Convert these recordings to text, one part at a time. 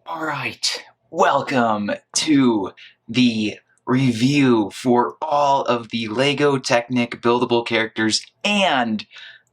Alright, welcome to the review for all of the LEGO Technic buildable characters, and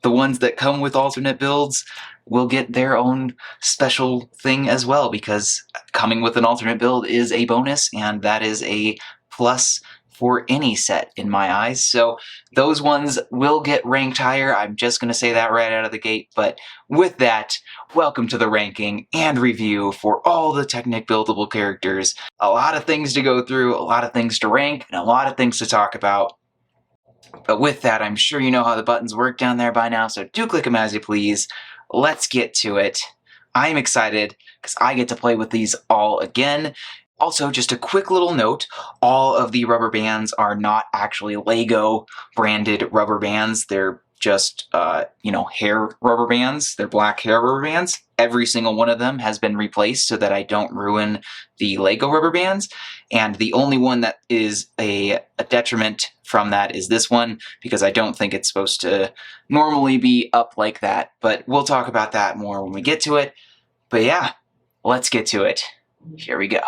the ones that come with alternate builds will get their own special thing as well, because coming with an alternate build is a bonus, and that is a plus for any set in my eyes. So those ones will get ranked higher. I'm just going to say that right out of the gate. But with that, welcome to the ranking and review for all the Technic buildable characters. A lot of things to go through, a lot of things to rank, and a lot of things to talk about. But with that, I'm sure you know how the buttons work down there by now, so do click them as you please. Let's get to it. I'm excited because I get to play with these all again. Also, just a quick little note, all of the rubber bands are not actually LEGO branded rubber bands. They're just, hair rubber bands. They're black hair rubber bands. Every single one of them has been replaced so that I don't ruin the LEGO rubber bands. And the only one that is a detriment from that is this one, because I don't think it's supposed to normally be up like that. But we'll talk about that more when we get to it. But yeah, let's get to it. Here we go.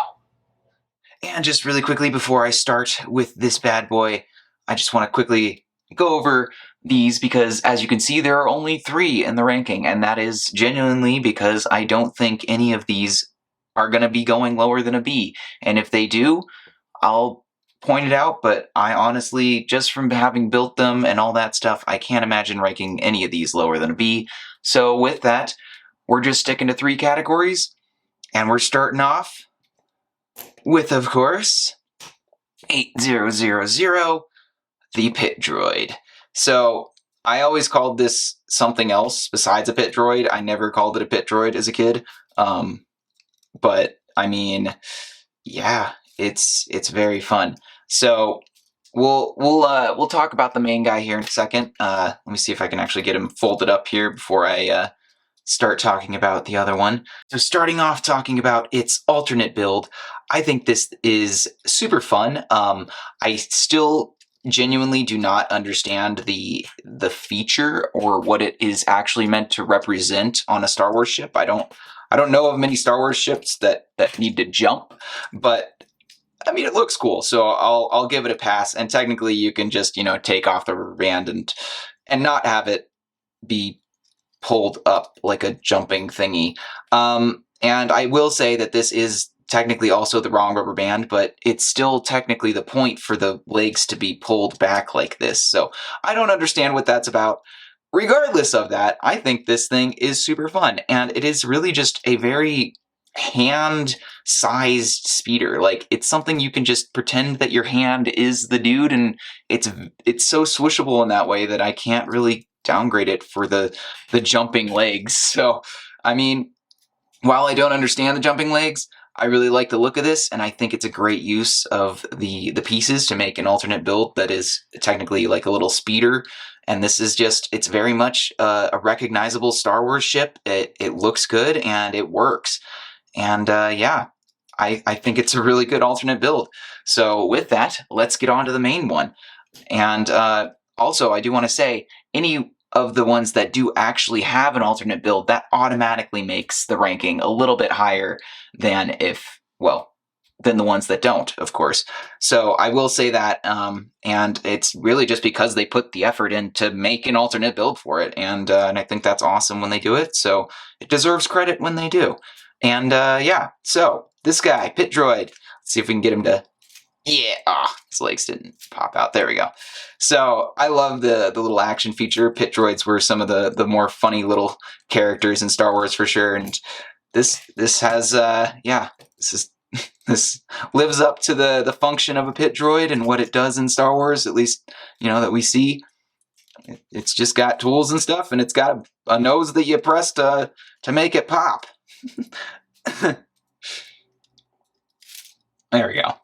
And just really quickly before I start with this bad boy, I just want to quickly go over these because, as you can see, there are only 3 in the ranking, and that is genuinely because I don't think any of these are going to be going lower than a B. And if they do, I'll point it out, but I honestly, just from having built them and all that stuff, I can't imagine ranking any of these lower than a B. So with that, we're just sticking to 3 categories, and we're starting off with, of course, 8000, the Pit Droid. So I always called this something else besides a Pit Droid. I never called it a Pit Droid as a kid. But I mean, yeah, it's very fun. So we'll talk about the main guy here in a second. Let me see if I can actually get him folded up here before I start talking about the other one. So starting off talking about its alternate build, I think this is super fun. I still genuinely do not understand the feature or what it is actually meant to represent on a Star Wars ship. I don't know of many Star Wars ships that need to jump, but I mean, it looks cool, so I'll give it a pass. And technically, you can just take off the rubber band and not have it be pulled up like a jumping thingy. And I will say that this is technically also the wrong rubber band, but it's still technically the point for the legs to be pulled back like this. So I don't understand what that's about. Regardless of that, I think this thing is super fun, and it is really just a very hand-sized speeder. Like, it's something you can just pretend that your hand is the dude, and it's so swishable in that way that I can't really downgrade it for the jumping legs. So, I mean, while I don't understand the jumping legs, I really like the look of this, and I think it's a great use of the pieces to make an alternate build that is technically like a little speeder. And this is just, it's very much a recognizable Star Wars ship. It looks good, and it works. And yeah, I think it's a really good alternate build. So with that, let's get on to the main one. And also, I do want to say, any of the ones that do actually have an alternate build, that automatically makes the ranking a little bit higher than than the ones that don't, of course. So I will say that, and it's really just because they put the effort in to make an alternate build for it, and I think that's awesome when they do it, so it deserves credit when they do. And yeah, so this guy, Pit Droid, let's see if we can get him to, yeah, his legs didn't pop out, there we go. So I love the little action feature. Pit Droids were some of the more funny little characters in Star Wars for sure, and this has, yeah, this lives up to the function of a Pit Droid and what it does in Star Wars, at least, that we see. It's just got tools and stuff, and it's got a nose that you press to make it pop. There we go.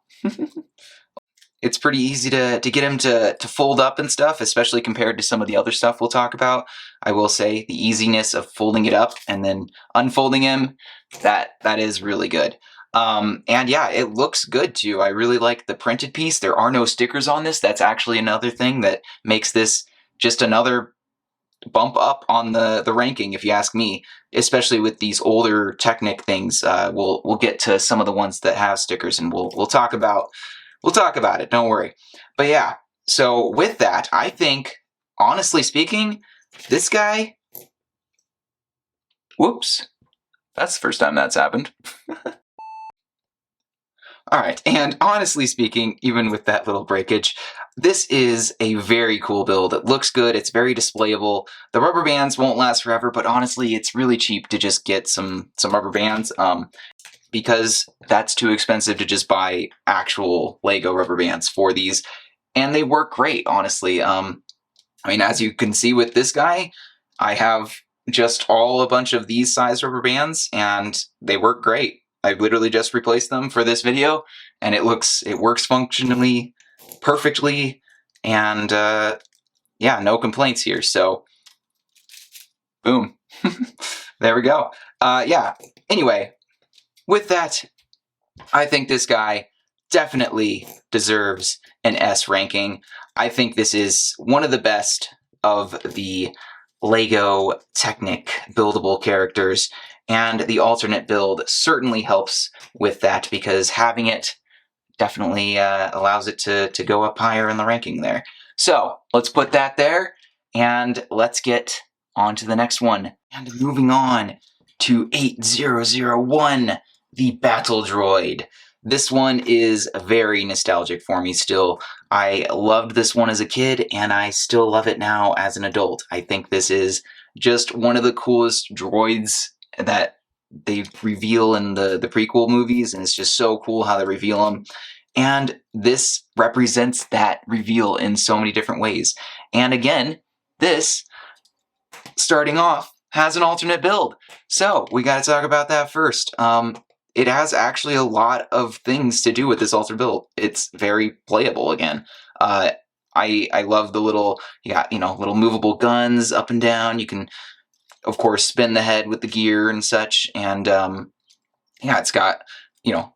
It's pretty easy to get him to fold up and stuff, especially compared to some of the other stuff we'll talk about. I will say the easiness of folding it up and then unfolding him, that is really good. And yeah, it looks good too. I really like the printed piece. There are no stickers on this. That's actually another thing that makes this just another bump up on the ranking, if you ask me. especially with these older Technic things. We'll get to some of the ones that have stickers, and we'll talk about it. Don't worry. But yeah, so with that, I think, honestly speaking, this guy. Whoops, that's the first time that's happened. All right, and honestly speaking, even with that little breakage, this is a very cool build. It looks good, it's very displayable. The rubber bands won't last forever, but honestly, it's really cheap to just get some rubber bands, because that's too expensive to just buy actual Lego rubber bands for these, and they work great, honestly. I mean, as you can see with this guy, I have just a bunch of these size rubber bands, and they work great. I literally just replaced them for this video, and it works functionally perfectly, and yeah, no complaints here. So, boom, there we go. Yeah. Anyway, with that, I think this guy definitely deserves an S ranking. I think this is one of the best of the Lego Technic buildable characters, and the alternate build certainly helps with that, because having it definitely allows it to go up higher in the ranking there. So let's put that there, and let's get on to the next one. And moving on to 8001, the Battle Droid. This one is very nostalgic for me still. I loved this one as a kid, and I still love it now as an adult. I think this is just one of the coolest droids that they reveal in the prequel movies, and it's just so cool how they reveal them. And this represents that reveal in so many different ways. And again, this, starting off, has an alternate build. So we got to talk about that first. It has actually a lot of things to do with this alternate build. It's very playable again. I love the little, little movable guns up and down. You can, of course, spin the head with the gear and such. And yeah, it's got,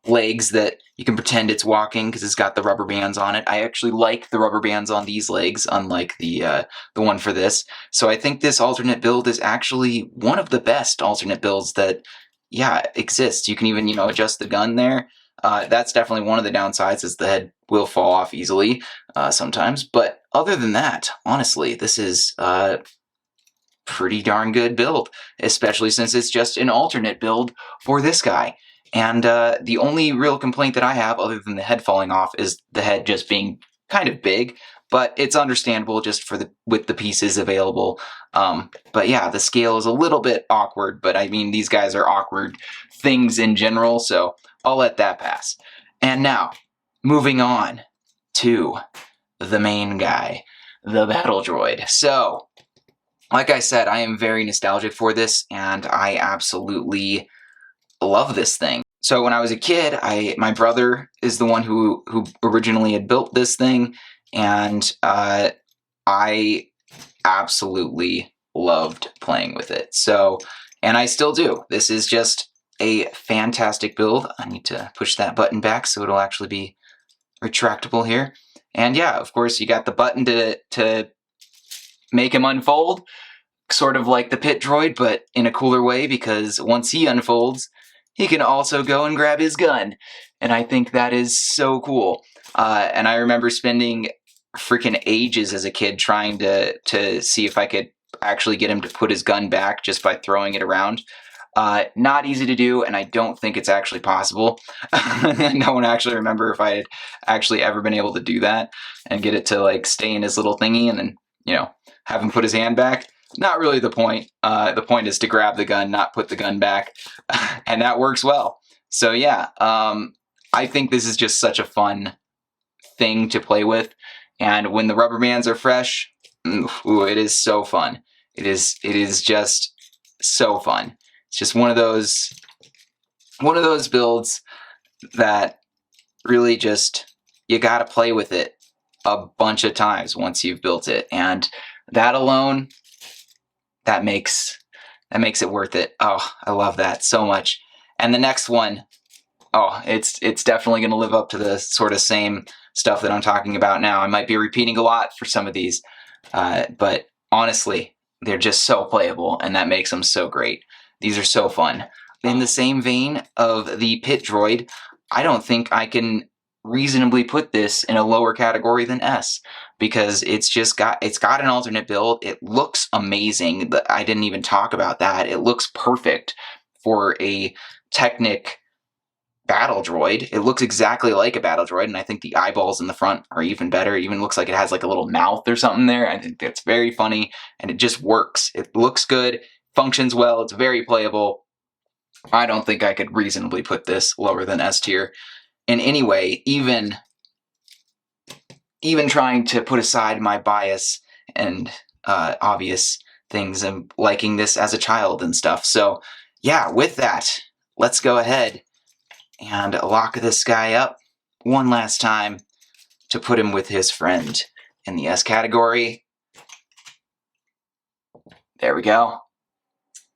legs that you can pretend it's walking because it's got the rubber bands on it. I actually like the rubber bands on these legs, unlike the one for this. So I think this alternate build is actually one of the best alternate builds that, exists. You can even, adjust the gun there. That's definitely one of the downsides, is the head will fall off easily sometimes. But other than that, honestly, this is a pretty darn good build, especially since it's just an alternate build for this guy. And the only real complaint that I have, other than the head falling off, is the head just being kind of big. But it's understandable just with the pieces available. But yeah, the scale is a little bit awkward. But I mean, these guys are awkward things in general, so I'll let that pass. And now, moving on to the main guy, the Battle Droid. So, like I said, I am very nostalgic for this, and I absolutely love this thing. So when I was a kid, my brother is the one who originally had built this thing, and I absolutely loved playing with it. So, and I still do. This is just a fantastic build. I need to push that button back so it'll actually be retractable here. And yeah, of course, you got the button to make him unfold, sort of like the pit droid, but in a cooler way, because once he unfolds, he can also go and grab his gun. And I think that is so cool. And I remember spending freaking ages as a kid trying to see if I could actually get him to put his gun back just by throwing it around. Not easy to do, and I don't think it's actually possible. I don't actually remember if I had actually ever been able to do that and get it to like stay in his little thingy and then, have him put his hand back. Not really the point. The point is to grab the gun, not put the gun back. And that works well. So yeah, I think this is just such a fun thing to play with. And when the rubber bands are fresh, ooh, it is so fun. It is just so fun. It's just one of those builds that really just, you gotta play with it a bunch of times once you've built it. And that alone, that makes it worth it. Oh, I love that so much. And the next one, oh, it's definitely going to live up to the sort of same stuff that I'm talking about now. I might be repeating a lot for some of these, but honestly, they're just so playable, and that makes them so great. These are so fun. In the same vein of the pit droid, I don't think I can reasonably put this in a lower category than S, because it's got an alternate build. It looks amazing. I didn't even talk about that. It looks perfect for a Technic battle droid. It looks exactly like a battle droid, and I think the eyeballs in the front are even better. It even looks like it has like a little mouth or something there. I think that's very funny, and it just works. It looks good, functions well, it's very playable. I don't think I could reasonably put this lower than S tier in any way, even trying to put aside my bias and obvious things and liking this as a child and stuff. So yeah, with that, let's go ahead and lock this guy up one last time to put him with his friend in the S category. There we go.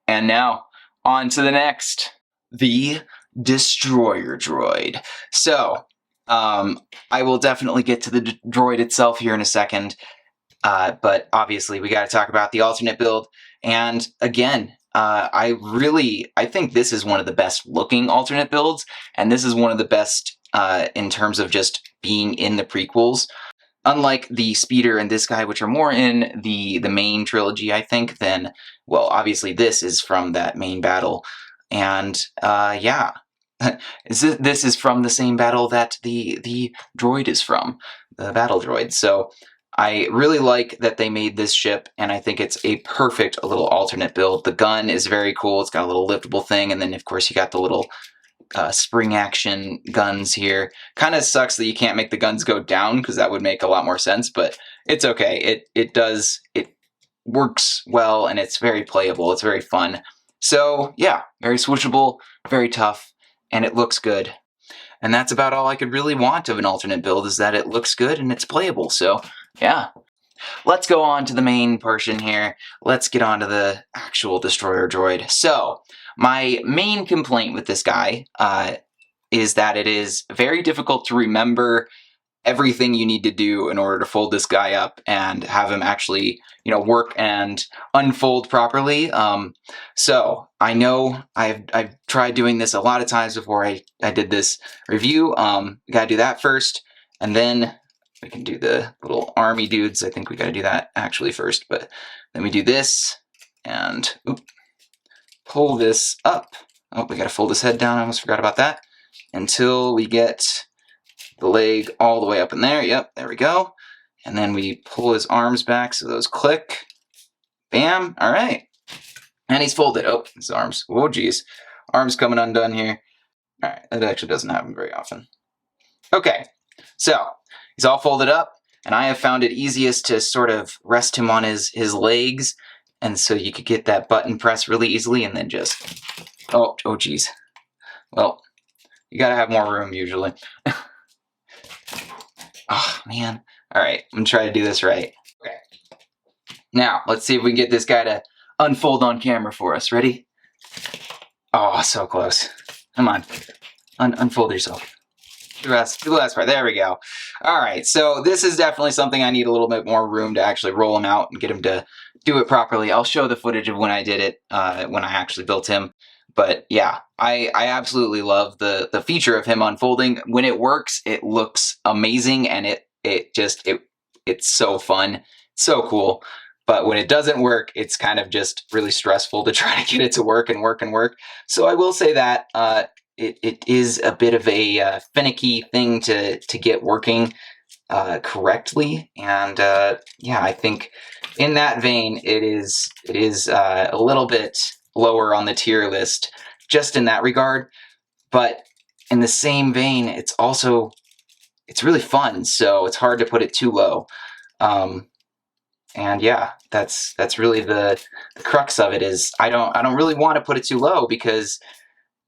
And now, on to the next. The Destroyer Droid. So, I will definitely get to the droid itself here in a second, but obviously we got to talk about the alternate build. And again, I think this is one of the best looking alternate builds, and this is one of the best in terms of just being in the prequels. Unlike the speeder and this guy, which are more in the main trilogy, I think, then, well, obviously this is from that main battle. And yeah, this is from the same battle that the droid is from, the battle droid. So I really like that they made this ship, and I think it's a perfect little alternate build. The gun is very cool. It's got a little liftable thing, and then of course you got the little spring action guns here. Kind of sucks that you can't make the guns go down, because that would make a lot more sense, but it's okay. It works well, and it's very playable. It's very fun. So yeah, very switchable, very tough, and it looks good. And that's about all I could really want of an alternate build, is that it looks good and it's playable. So yeah, let's go on to the main portion here. Let's get on to the actual Destroyer Droid. So my main complaint with this guy is that it is very difficult to remember everything you need to do in order to fold this guy up and have him actually, work and unfold properly. So I know I've tried doing this a lot of times before I did this review. We gotta do that first, and then we can do the little army dudes. I think we gotta do that actually first, but then we do this and pull this up. Oh, we gotta fold his head down. I almost forgot about that. Until we get the leg all the way up in there. Yep, there we go. And then we pull his arms back so those click. Bam. All right. And he's folded. Oh, his arms. Oh, geez. Arms coming undone here. All right. That actually doesn't happen very often. Okay. So he's all folded up, and I have found it easiest to sort of rest him on his legs. And so you could get that button press really easily, and then just, oh, geez. Well, you got to have more room usually. Oh, man. All right, I'm going to try to do this right. Okay. Now, let's see if we can get this guy to unfold on camera for us. Ready? Oh, so close. Come on. Unfold yourself. Do the last part. There we go. All right, so this is definitely something I need a little bit more room to actually roll him out and get him to do it properly. I'll show the footage of when I did it, when I actually built him. But yeah, I absolutely love the feature of him unfolding. When it works, it looks amazing, and it's so fun, so cool. But when it doesn't work, it's kind of just really stressful to try to get it to work and work and work. So I will say that it is a bit of a finicky thing to get working correctly. And yeah, I think in that vein, it is a little bit lower on the tier list, just in that regard. But in the same vein, it's really fun, so it's hard to put it too low. And yeah, that's really the crux of it, is I don't really want to put it too low, because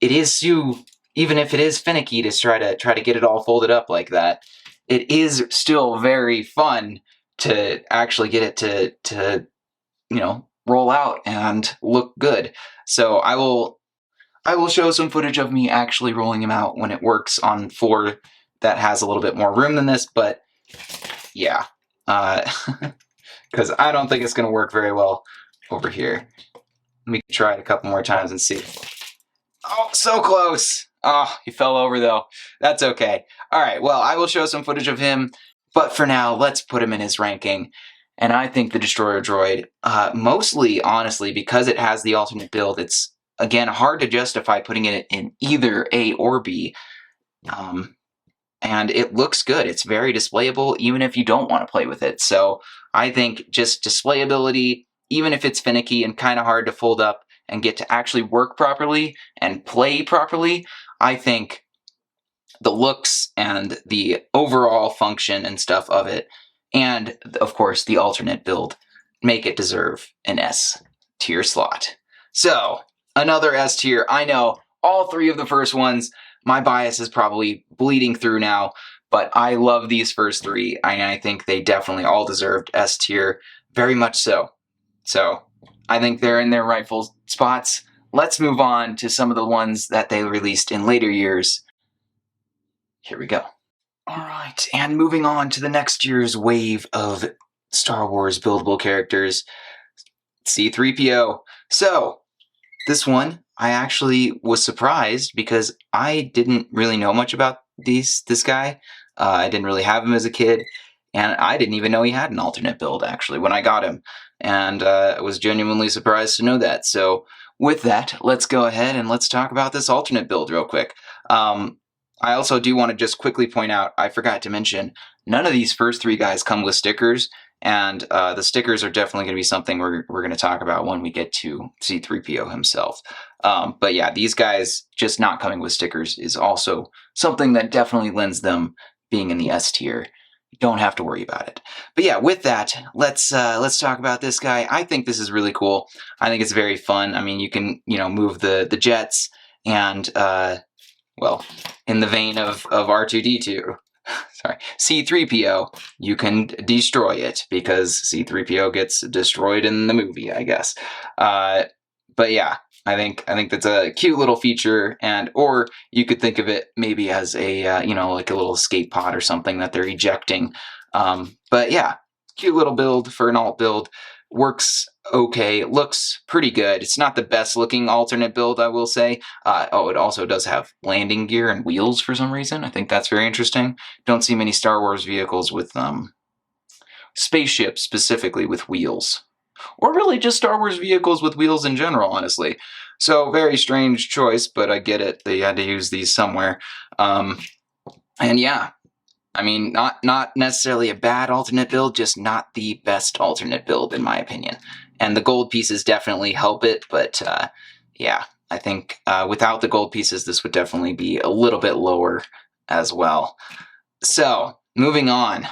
it is even if it is finicky to try to get it all folded up like that, it is still very fun to actually get it to roll out and look good. So I will show some footage of me actually rolling him out when it works on floor that has a little bit more room than this, but yeah, because I don't think it's going to work very well over here. Let me try it a couple more times and see. Oh, so close. Oh, he fell over though. That's okay. All right, well, I will show some footage of him, but for now, let's put him in his ranking. And I think the Destroyer Droid, mostly, honestly, because it has the alternate build, it's, again, hard to justify putting it in either A or B. And it looks good. It's very displayable, even if you don't want to play with it. So I think just displayability, even if it's finicky and kind of hard to fold up and get to actually work properly and play properly, I think the looks and the overall function and stuff of it, and of course the alternate build, make it deserve an S tier slot. So, another S tier. I know all three of the first ones, my bias is probably bleeding through now, but I love these first three, and I think they definitely all deserved S tier, very much so. So, I think they're in their rightful spots. Let's move on to some of the ones that they released in later years. Here we go. Alright, and moving on to the next year's wave of Star Wars buildable characters, C-3PO. So, this one, I actually was surprised because I didn't really know much about this guy. I didn't really have him as a kid, and I didn't even know he had an alternate build, actually, when I got him. And I was genuinely surprised to know that. So, with that, let's go ahead and let's talk about this alternate build real quick. I also do want to just quickly point out, I forgot to mention, none of these first three guys come with stickers, and the stickers are definitely going to be something we're going to talk about when we get to C-3PO himself. But yeah, these guys just not coming with stickers is also something that definitely lends them being in the S tier. You don't have to worry about it. But yeah, with that, let's talk about this guy. I think this is really cool. I think it's very fun. I mean, you can, move the jets, and well, in the vein of R2-D2, sorry, C-3PO, you can destroy it because C-3PO gets destroyed in the movie, I guess. But yeah, I think that's a cute little feature, or you could think of it maybe as a like a little escape pod or something that they're ejecting. But yeah, cute little build for an alt build. Works okay. It looks pretty good. It's not the best looking alternate build, I will say. It also does have landing gear and wheels for some reason. I think that's very interesting. Don't see many Star Wars vehicles with spaceships specifically with wheels. Or really just Star Wars vehicles with wheels in general, honestly. So, very strange choice, but I get it. They had to use these somewhere. And yeah, I mean, not necessarily a bad alternate build, just not the best alternate build, in my opinion. And the gold pieces definitely help it, but yeah, I think without the gold pieces, this would definitely be a little bit lower as well. So, moving on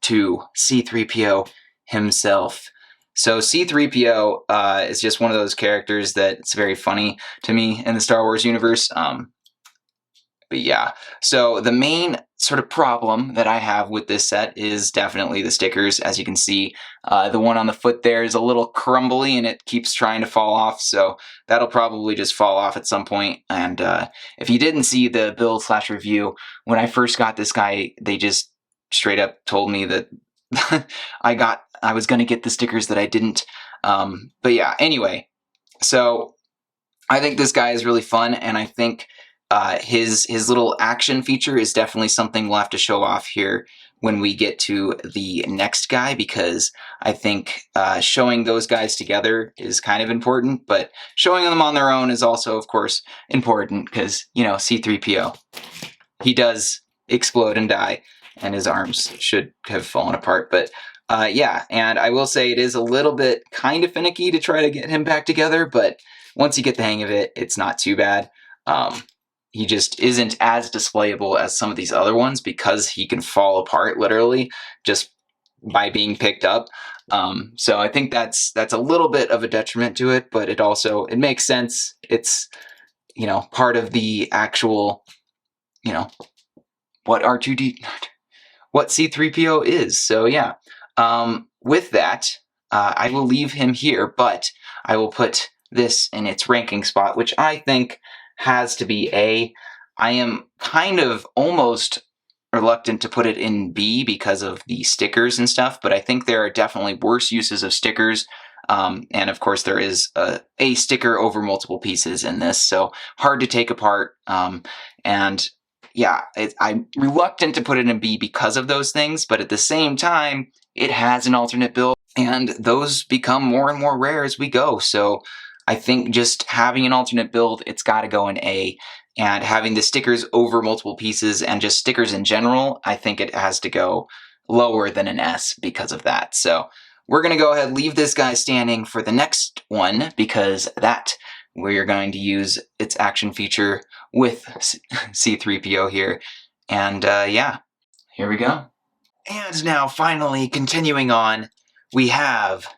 to C-3PO himself. So C-3PO is just one of those characters that's very funny to me in the Star Wars universe. But yeah, so the main sort of problem that I have with this set is definitely the stickers. As you can see, the one on the foot there is a little crumbly and it keeps trying to fall off, so that'll probably just fall off at some point. And if you didn't see the build/review, when I first got this guy, they just straight up told me that I was going to get the stickers that I didn't. But yeah, anyway, so I think this guy is really fun, and I think his little action feature is definitely something we'll have to show off here when we get to the next guy, because I think showing those guys together is kind of important, but showing them on their own is also, of course, important because, C-3PO, he does explode and die, and his arms should have fallen apart, but yeah, and I will say it is a little bit kind of finicky to try to get him back together, but once you get the hang of it, it's not too bad. He just isn't as displayable as some of these other ones because he can fall apart literally just by being picked up. So I think that's a little bit of a detriment to it, but it makes sense. It's, part of the actual, what what C-3PO is. So yeah, with that, I will leave him here, but I will put this in its ranking spot, which I think has to be A. I am kind of almost reluctant to put it in B because of the stickers and stuff, but I think there are definitely worse uses of stickers And of course, there is a sticker over multiple pieces in this, so hard to take apart. And yeah, I'm reluctant to put it in B because of those things, but at the same time, it has an alternate build, and those become more and more rare as we go. So I think just having an alternate build, it's got to go in A. And having the stickers over multiple pieces and just stickers in general, I think it has to go lower than an S because of that. So we're going to go ahead and leave this guy standing for the next one, because that we're going to use its action feature with C-3PO here. And yeah, here we go. And now finally, continuing on, we have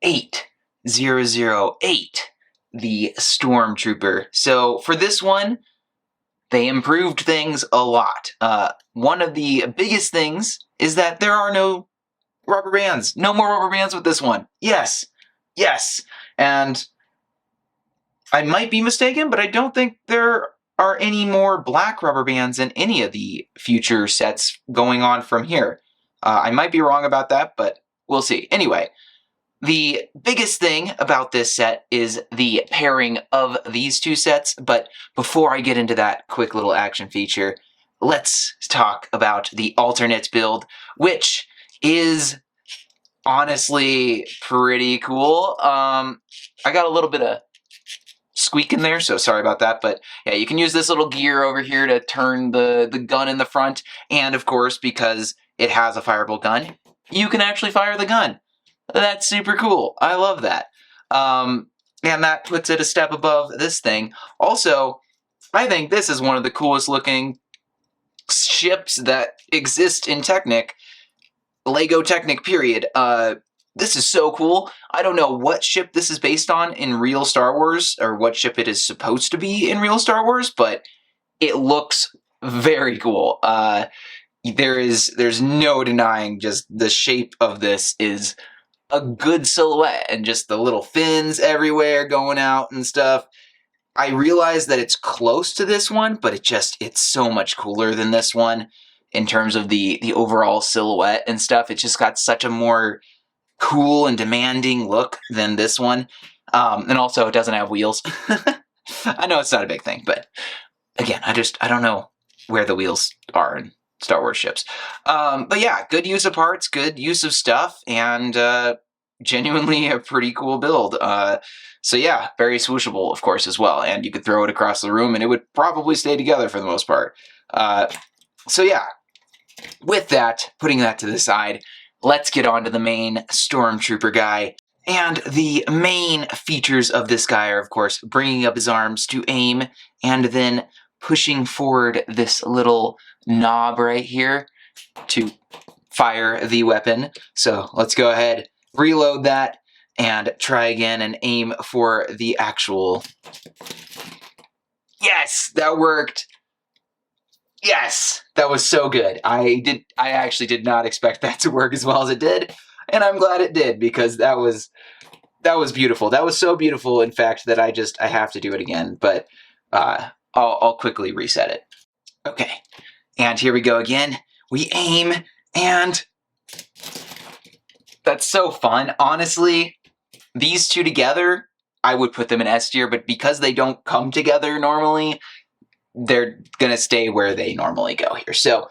8008, the Stormtrooper. So for this one, they improved things a lot. One of the biggest things is that there are no rubber bands. No more rubber bands with this one. Yes. Yes. And I might be mistaken, but I don't think there are any more black rubber bands in any of the future sets going on from here. I might be wrong about that, but we'll see. Anyway, the biggest thing about this set is the pairing of these two sets, but before I get into that quick little action feature, let's talk about the alternate build, which is honestly pretty cool. I got a little bit of squeak in there, so sorry about that, but yeah, you can use this little gear over here to turn the gun in the front, and of course, because it has a fireable gun, you can actually fire the gun. That's super cool. I love that. And that puts it a step above this thing. Also, I think this is one of the coolest looking ships that exist in Technic. Lego Technic, period. This is so cool. I don't know what ship this is based on in real Star Wars, or what ship it is supposed to be in real Star Wars, but it looks very cool. There's no denying just the shape of this is a good silhouette, and just the little fins everywhere going out and stuff. I realize that it's close to this one, but it's so much cooler than this one in terms of the overall silhouette and stuff. It's just got such a more cool and demanding look than this one. And also it doesn't have wheels. I know it's not a big thing, but again, I don't know where the wheels are in Star Wars ships. But yeah, good use of parts, good use of stuff, and genuinely a pretty cool build. So yeah, very swooshable, of course, as well. And you could throw it across the room and it would probably stay together for the most part. So yeah, with that, putting that to the side, let's get on to the main Stormtrooper guy. And the main features of this guy are, of course, bringing up his arms to aim, and then pushing forward this little knob right here to fire the weapon. So let's go ahead, reload that, and try again and aim for the actual... Yes, that worked! Yes, that was so good. I actually did not expect that to work as well as it did, and I'm glad it did, because that was beautiful. That was so beautiful, in fact, that I have to do it again, but I'll quickly reset it. Okay, and here we go again. We aim, and that's so fun. Honestly, these two together, I would put them in S tier, but because they don't come together normally, they're going to stay where they normally go here. So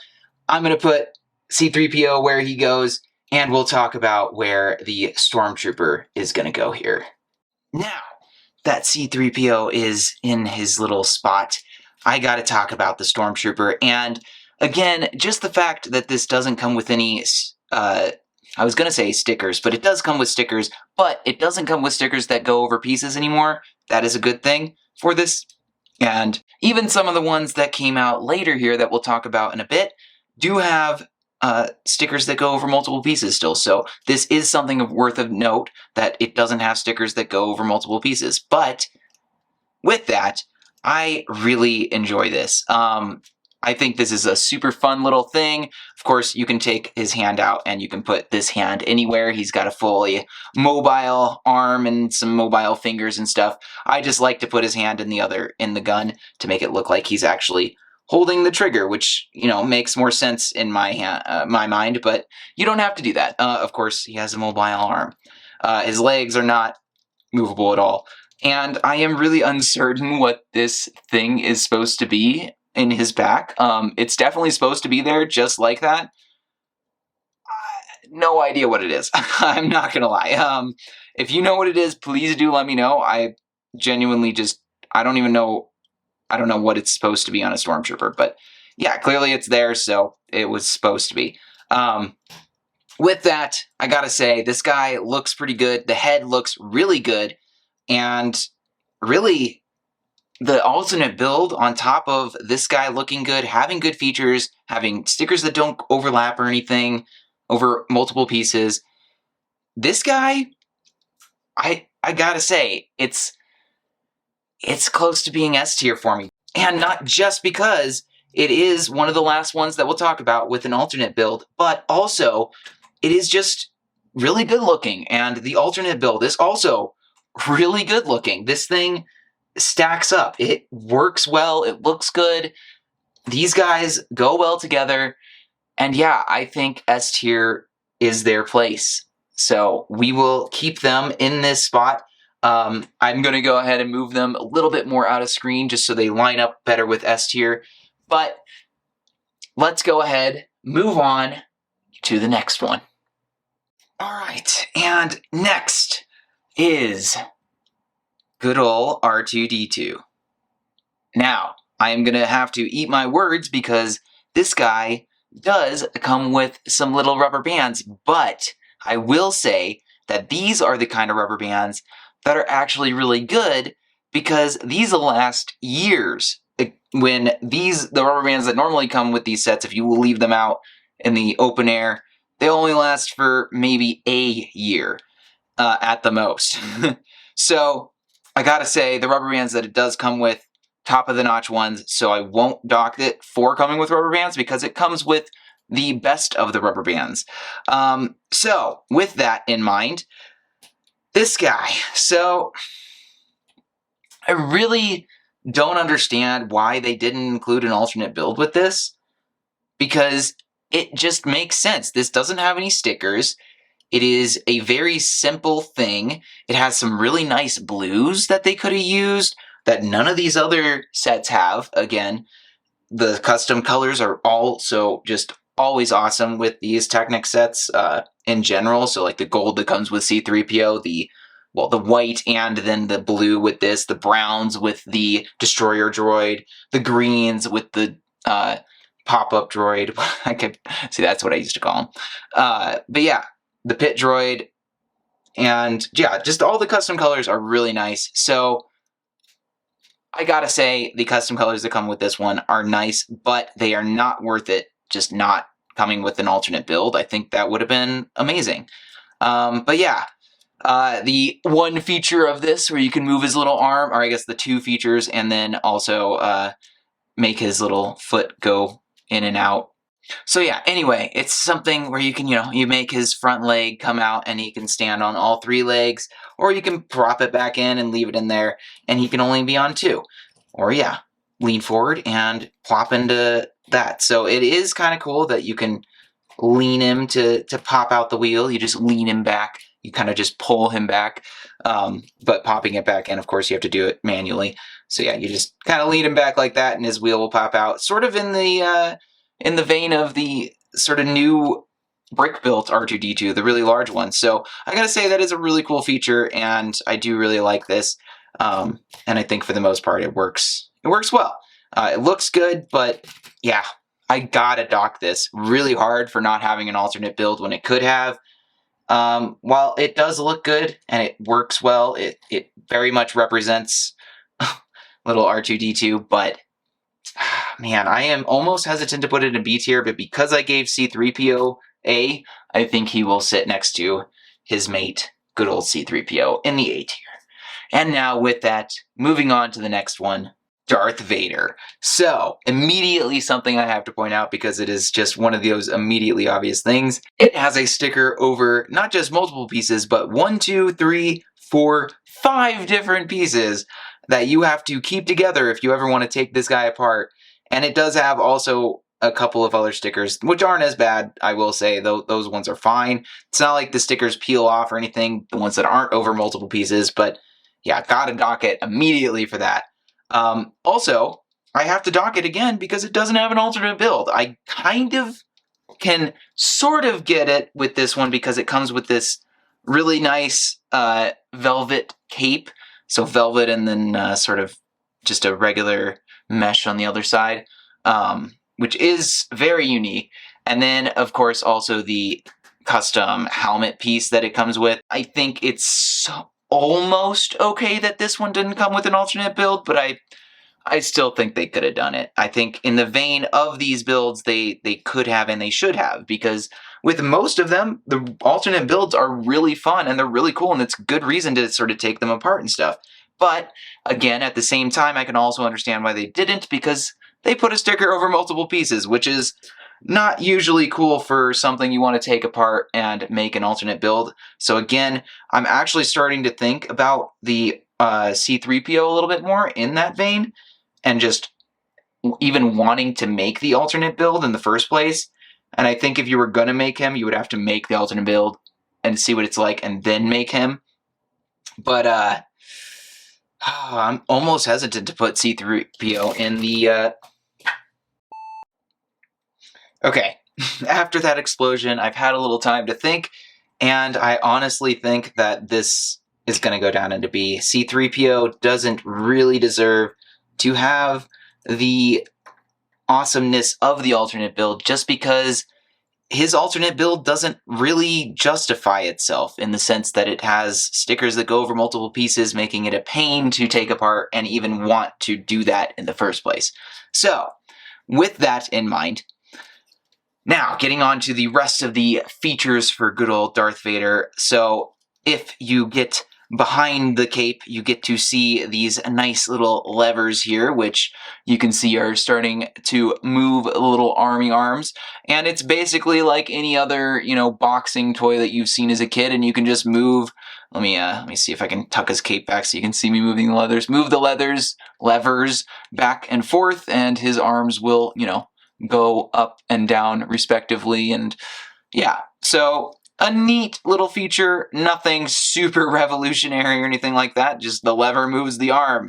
I'm going to put C-3PO where he goes, and we'll talk about where the Stormtrooper is going to go here. Now that C-3PO is in his little spot, I got to talk about the Stormtrooper. And again, just the fact that this doesn't come with any, I was going to say stickers, but it does come with stickers, but it doesn't come with stickers that go over pieces anymore. That is a good thing for this. And even some of the ones that came out later here that we'll talk about in a bit do have stickers that go over multiple pieces still. So this is something worth of note, that it doesn't have stickers that go over multiple pieces. But with that, I really enjoy this. I think this is a super fun little thing. Of course, you can take his hand out and you can put this hand anywhere. He's got a fully mobile arm and some mobile fingers and stuff. I just like to put his hand in the gun to make it look like he's actually holding the trigger, which, you know, makes more sense in my mind, but you don't have to do that. Of course, he has a mobile arm. His legs are not movable at all. And I am really uncertain what this thing is supposed to be in his back. It's definitely supposed to be there just like that. No idea what it is. I'm not gonna lie. If you know what it is, please do let me know. I genuinely I don't even know. I don't know what it's supposed to be on a Stormtrooper, but yeah, clearly it's there, so it was supposed to be. With that, I gotta say, this guy looks pretty good. The head looks really good, and really, the alternate build on top of this guy looking good, having good features, having stickers that don't overlap or anything over multiple pieces. This guy, I gotta say, it's close to being S tier for me. And not just because it is one of the last ones that we'll talk about with an alternate build, but also it is just really good looking. And the alternate build is also really good looking. This thing stacks up. It works well. It looks good. These guys go well together. And yeah, I think S tier is their place. So we will keep them in this spot. I'm going to go ahead and move them a little bit more out of screen just so they line up better with S tier. But let's go ahead, move on to the next one. All right, and next is good ol' R2-D2. Now, I am going to have to eat my words because this guy does come with some little rubber bands, but I will say that these are the kind of rubber bands that are actually really good because these will last years. When the rubber bands that normally come with these sets, if you will leave them out in the open air, they only last for maybe a year at the most. So I gotta say, the rubber bands that it does come with, top of the notch ones, so I won't dock it for coming with rubber bands because it comes with the best of the rubber bands. So with that in mind, this guy. So I really don't understand why they didn't include an alternate build with this, because it just makes sense. This doesn't have any stickers. It is a very simple thing. It has some really nice blues that they could have used that none of these other sets have. Again, the custom colors are also just always awesome with these Technic sets in general. So like the gold that comes with C-3PO, the white and then the blue with this, the browns with the destroyer droid, the greens with the pop-up droid. I could see, that's what I used to call him. But yeah, the pit droid, and yeah, just all the custom colors are really nice. So I gotta say, the custom colors that come with this one are nice, but they are not worth it just not coming with an alternate build. I think that would have been amazing. But yeah, the one feature of this where you can move his little arm, or I guess the two features, and then also make his little foot go in and out. So yeah, anyway, it's something where you can, you make his front leg come out and he can stand on all three legs, or you can prop it back in and leave it in there and he can only be on two. Or yeah, lean forward and plop into that. So it is kind of cool that you can lean him to pop out the wheel. You just lean him back. You kind of just pull him back. But popping it back in, of course, you have to do it manually. So yeah, you just kind of lean him back like that and his wheel will pop out. Sort of in the vein of the sort of new brick-built R2-D2, the really large one. So I gotta say that is a really cool feature, and I do really like this. And I think for the most part it works. It works well. It looks good, but yeah, I gotta dock this really hard for not having an alternate build when it could have. While it does look good and it works well, it very much represents little R2-D2, but man, I am almost hesitant to put it in B tier, but because I gave C-3PO A, I think he will sit next to his mate, good old C-3PO, in the A tier. And now with that, moving on to the next one, Darth Vader. So, immediately something I have to point out because it is just one of those immediately obvious things. It has a sticker over not just multiple pieces, but 1, 2, 3, 4, 5 different pieces that you have to keep together if you ever want to take this guy apart. And it does have also a couple of other stickers, which aren't as bad, I will say, though those ones are fine. It's not like the stickers peel off or anything, the ones that aren't over multiple pieces, but yeah, gotta dock it immediately for that. Also, I have to dock it again because it doesn't have an alternate build. I kind of can sort of get it with this one because it comes with this really nice velvet cape. So velvet and then sort of just a regular mesh on the other side. Which is very unique. And then, of course, also the custom helmet piece that it comes with. I think it's almost okay that this one didn't come with an alternate build, but I still think they could have done it. I think in the vein of these builds, they could have and they should have, because with most of them, the alternate builds are really fun and they're really cool, and it's good reason to sort of take them apart and stuff. But again, at the same time, I can also understand why they didn't, because they put a sticker over multiple pieces, which is not usually cool for something you want to take apart and make an alternate build. So again, I'm actually starting to think about the C-3PO a little bit more in that vein, and just even wanting to make the alternate build in the first place. And I think if you were going to make him, you would have to make the alternate build and see what it's like and then make him. But I'm almost hesitant to put C-3PO in the... Okay, after that explosion, I've had a little time to think, and I honestly think that this is going to go down into B. C-3PO doesn't really deserve to have the awesomeness of the alternate build, just because his alternate build doesn't really justify itself in the sense that it has stickers that go over multiple pieces, making it a pain to take apart and even want to do that in the first place. So, with that in mind, now getting on to the rest of the features for good old Darth Vader. So, if you get behind the cape, you get to see these nice little levers here, which you can see are starting to move little army arms. And it's basically like any other, boxing toy that you've seen as a kid, and you can just move. Let me see if I can tuck his cape back so you can see me moving the leathers. Move the levers back and forth, and his arms will, go up and down respectively. And yeah, so a neat little feature, nothing super revolutionary or anything like that, just the lever moves the arm.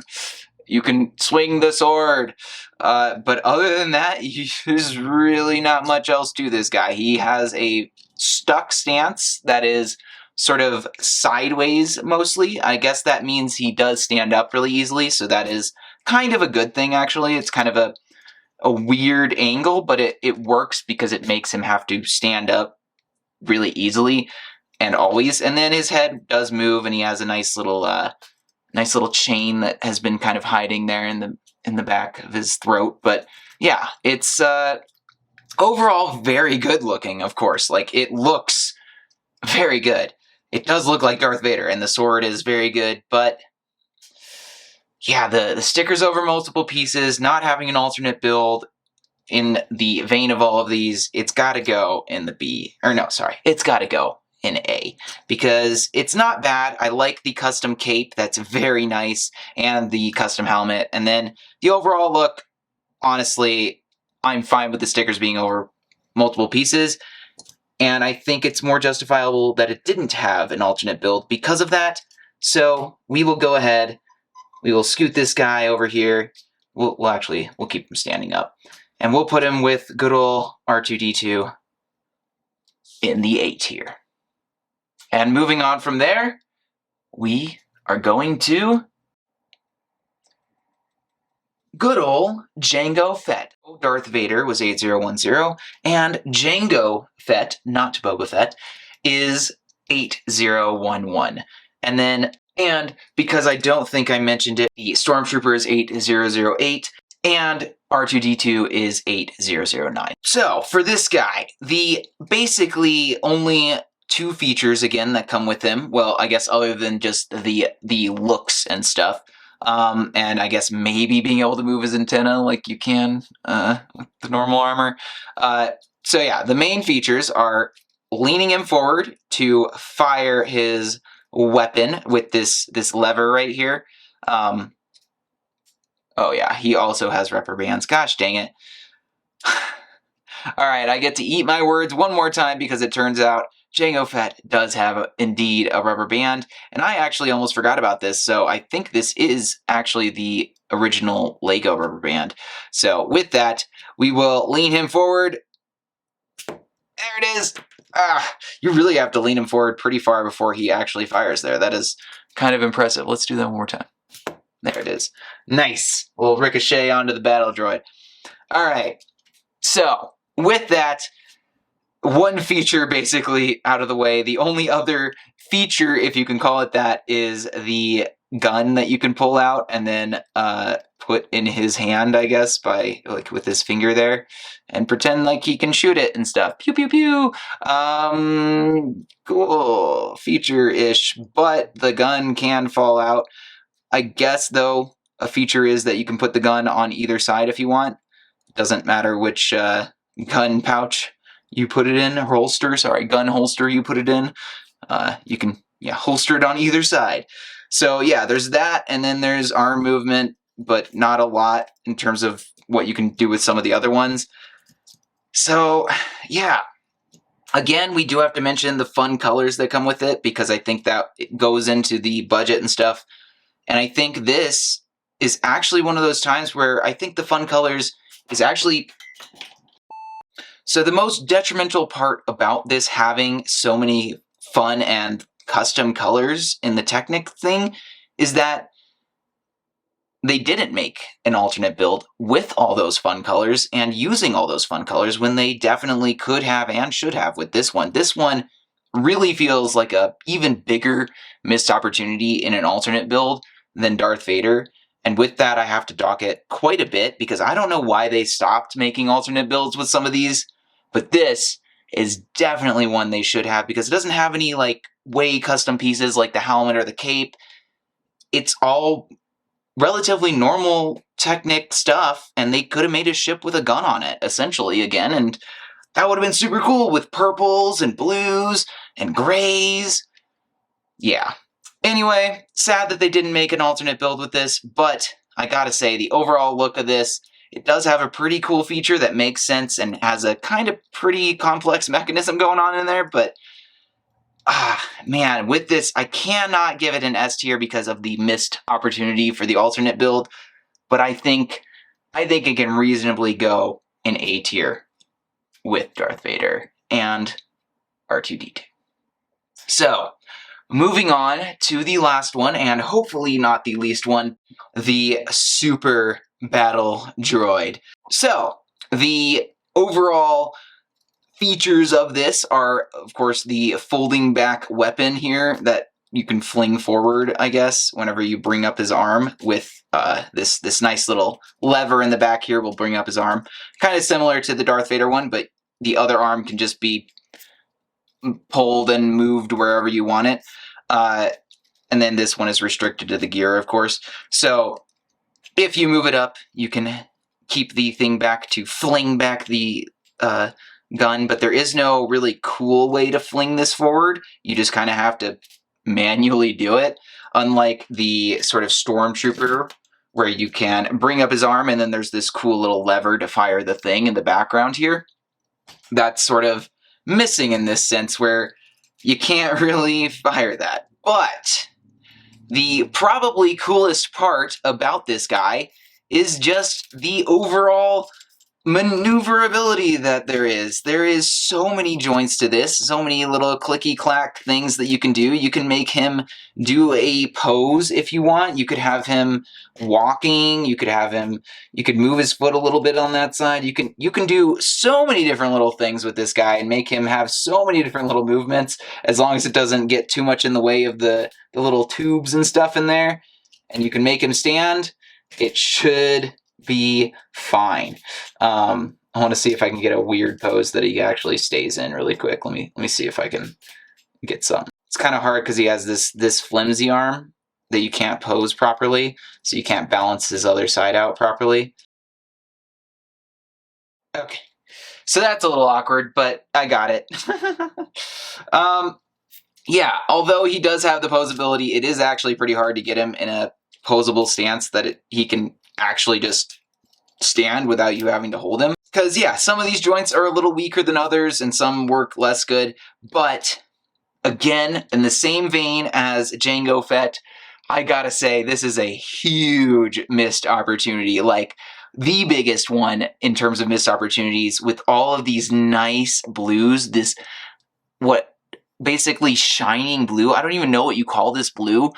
You can swing the sword. But other than that, there's really not much else to this guy. He has a stuck stance that is sort of sideways mostly. I guess that means he does stand up really easily, so that is kind of a good thing, actually. It's kind of a weird angle, but it works because it makes him have to stand up really easily and always. And then his head does move, and he has a nice little chain that has been kind of hiding there in the back of his throat. But yeah, it's overall very good looking, of course. Like, it looks very good. It does look like Darth Vader, and the sword is very good, but yeah, the stickers over multiple pieces, not having an alternate build, in the vein of all of these, it's got to go in the B. Or no, sorry, it's got to go in A, because it's not bad. I like the custom cape, that's very nice, and the custom helmet. And then the overall look, honestly, I'm fine with the stickers being over multiple pieces, and I think it's more justifiable that it didn't have an alternate build because of that. So we will go ahead, we will scoot this guy over here. We'll keep him standing up. And we'll put him with good old R2-D2 in the A tier. And moving on from there, we are going to good old Django Fett. Darth Vader was 8010, and Django Fett, not Boba Fett, is 8011. And because I don't think I mentioned it, the Stormtrooper is 8008, and R2-D2 is 8009. So, for this guy, the basically only two features, again, that come with him, well, I guess other than just the looks and stuff, and I guess maybe being able to move his antenna like you can with the normal armor. So yeah, the main features are leaning him forward to fire his weapon with this lever right here. Oh yeah, he also has rubber bands. Gosh dang it. Alright, I get to eat my words one more time because it turns out Django Fett does have indeed a rubber band, and I actually almost forgot about this, so I think this is actually the original Lego rubber band. So with that, we will lean him forward. There it is! You really have to lean him forward pretty far before he actually fires there. That is kind of impressive. Let's do that one more time. There it is. Nice! A little ricochet onto the battle droid. Alright, so with that, one feature basically out of the way. The only other feature, if you can call it that, is the gun that you can pull out and then put in his hand, I guess, by like with his finger there, and pretend like he can shoot it and stuff. Pew pew pew. Cool feature-ish, but the gun can fall out. I guess though a feature is that you can put the gun on either side if you want. It doesn't matter which gun pouch you put it in, gun holster you put it in. You can holster it on either side. So yeah, there's that, and then there's arm movement, but not a lot in terms of what you can do with some of the other ones. So yeah, again, we do have to mention the fun colors that come with it, because I think that it goes into the budget and stuff. And I think this is actually one of those times where I think the fun colors is actually... So the most detrimental part about this having so many fun and custom colors in the Technic thing is that they didn't make an alternate build with all those fun colors and using all those fun colors when they definitely could have and should have with this one. This one really feels like a even bigger missed opportunity in an alternate build than Darth Vader. And with that, I have to dock it quite a bit because I don't know why they stopped making alternate builds with some of these. But this is definitely one they should have because it doesn't have any like way custom pieces like the helmet or the cape. It's all relatively normal Technic stuff, and they could have made a ship with a gun on it, essentially, again, and that would have been super cool with purples and blues and grays. Yeah. Anyway, sad that they didn't make an alternate build with this, but I gotta say, the overall look of this, it does have a pretty cool feature that makes sense and has a kind of pretty complex mechanism going on in there, but man, with this, I cannot give it an S tier because of the missed opportunity for the alternate build, but I think it can reasonably go in A tier with Darth Vader and R2-D2. So, moving on to the last one, and hopefully not the least one, the Super Battle Droid. So, the overall features of this are, of course, the folding back weapon here that you can fling forward, I guess, whenever you bring up his arm with this nice little lever in the back here will bring up his arm. Kind of similar to the Darth Vader one, but the other arm can just be pulled and moved wherever you want it. And then this one is restricted to the gear, of course. So if you move it up, you can keep the thing back to fling back the gun, but there is no really cool way to fling this forward. You just kind of have to manually do it, unlike the sort of Stormtrooper, where you can bring up his arm and then there's this cool little lever to fire the thing in the background here. That's sort of missing in this sense, where you can't really fire that. But the probably coolest part about this guy is just the overall maneuverability that there is. There is so many joints to this, so many little clicky-clack things that you can do. You can make him do a pose if you want. You could have him walking. You could move his foot a little bit on that side. You can do so many different little things with this guy and make him have so many different little movements, as long as it doesn't get too much in the way of the little tubes and stuff in there. And you can make him stand. It should be fine. I want to see if I can get a weird pose that he actually stays in really quick. Let me see if I can get some. It's kind of hard because he has this flimsy arm that you can't pose properly, so you can't balance his other side out properly. Okay, so that's a little awkward, but I got it. Yeah, although he does have the posability, it is actually pretty hard to get him in a posable stance that he can actually just stand without you having to hold him. Because, yeah, some of these joints are a little weaker than others, and some work less good. But, again, in the same vein as Django Fett, I gotta say, this is a huge missed opportunity. Like, the biggest one in terms of missed opportunities, with all of these nice blues, this, what, basically shining blue. I don't even know what you call this blue.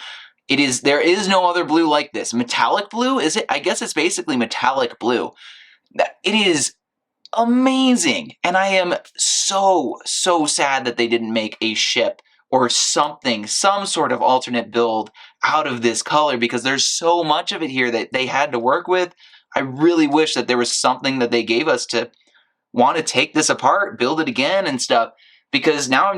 There is no other blue like this. Metallic blue, is it? I guess it's basically metallic blue. It is amazing. And I am so sad that they didn't make a ship or something, some sort of alternate build out of this color, because there's so much of it here that they had to work with. I really wish that there was something that they gave us to want to take this apart, build it again and stuff, because now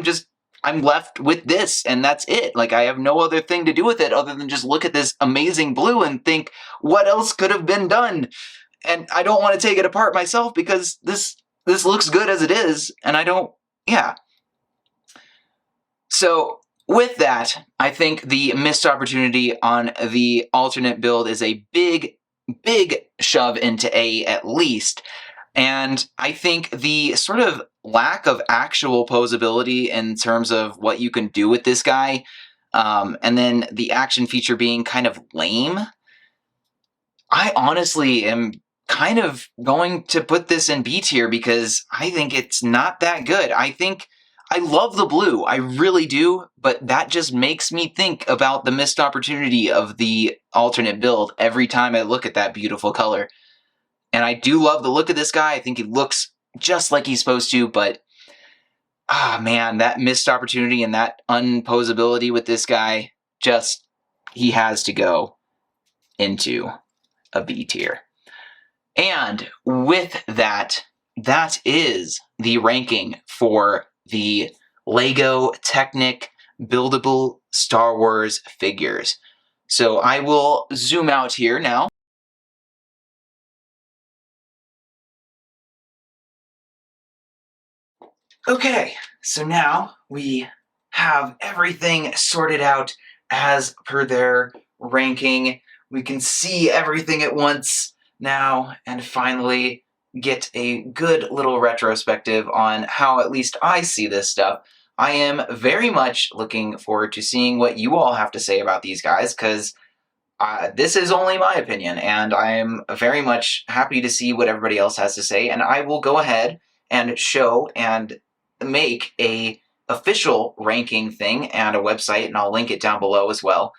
I'm left with this, and that's it. Like, I have no other thing to do with it other than just look at this amazing blue and think, what else could have been done? And I don't want to take it apart myself because this looks good as it is, and I don't, yeah. So, with that, I think the missed opportunity on the alternate build is a big shove into A at least. And I think the sort of lack of actual posability in terms of what you can do with this guy, and then the action feature being kind of lame, I honestly am kind of going to put this in B tier because I think it's not that good. I love the blue, I really do, but that just makes me think about the missed opportunity of the alternate build every time I look at that beautiful color. And I do love the look of this guy. I think he looks just like he's supposed to, but man, that missed opportunity and that unposability with this guy, he has to go into a B tier. And with that, that is the ranking for the LEGO Technic buildable Star Wars figures. So I will zoom out here now. Okay, so now we have everything sorted out as per their ranking. We can see everything at once now and finally get a good little retrospective on how at least I see this stuff. I am very much looking forward to seeing what you all have to say about these guys, because this is only my opinion, and I am very much happy to see what everybody else has to say, and I will go ahead and show and make a official ranking thing and a website, and I'll link it down below as well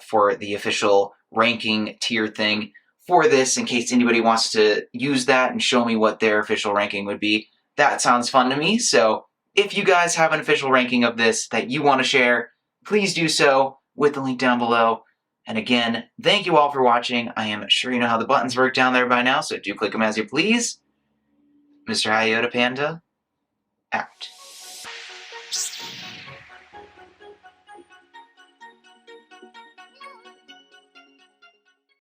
for the official ranking tier thing for this, in case anybody wants to use that and show me what their official ranking would be. That sounds fun to me, so if you guys have an official ranking of this that you want to share, please do so with the link down below. And again, thank you all for watching. I am sure you know how the buttons work down there by now, so do click them as you please. Mr. HiYodaPanda, out.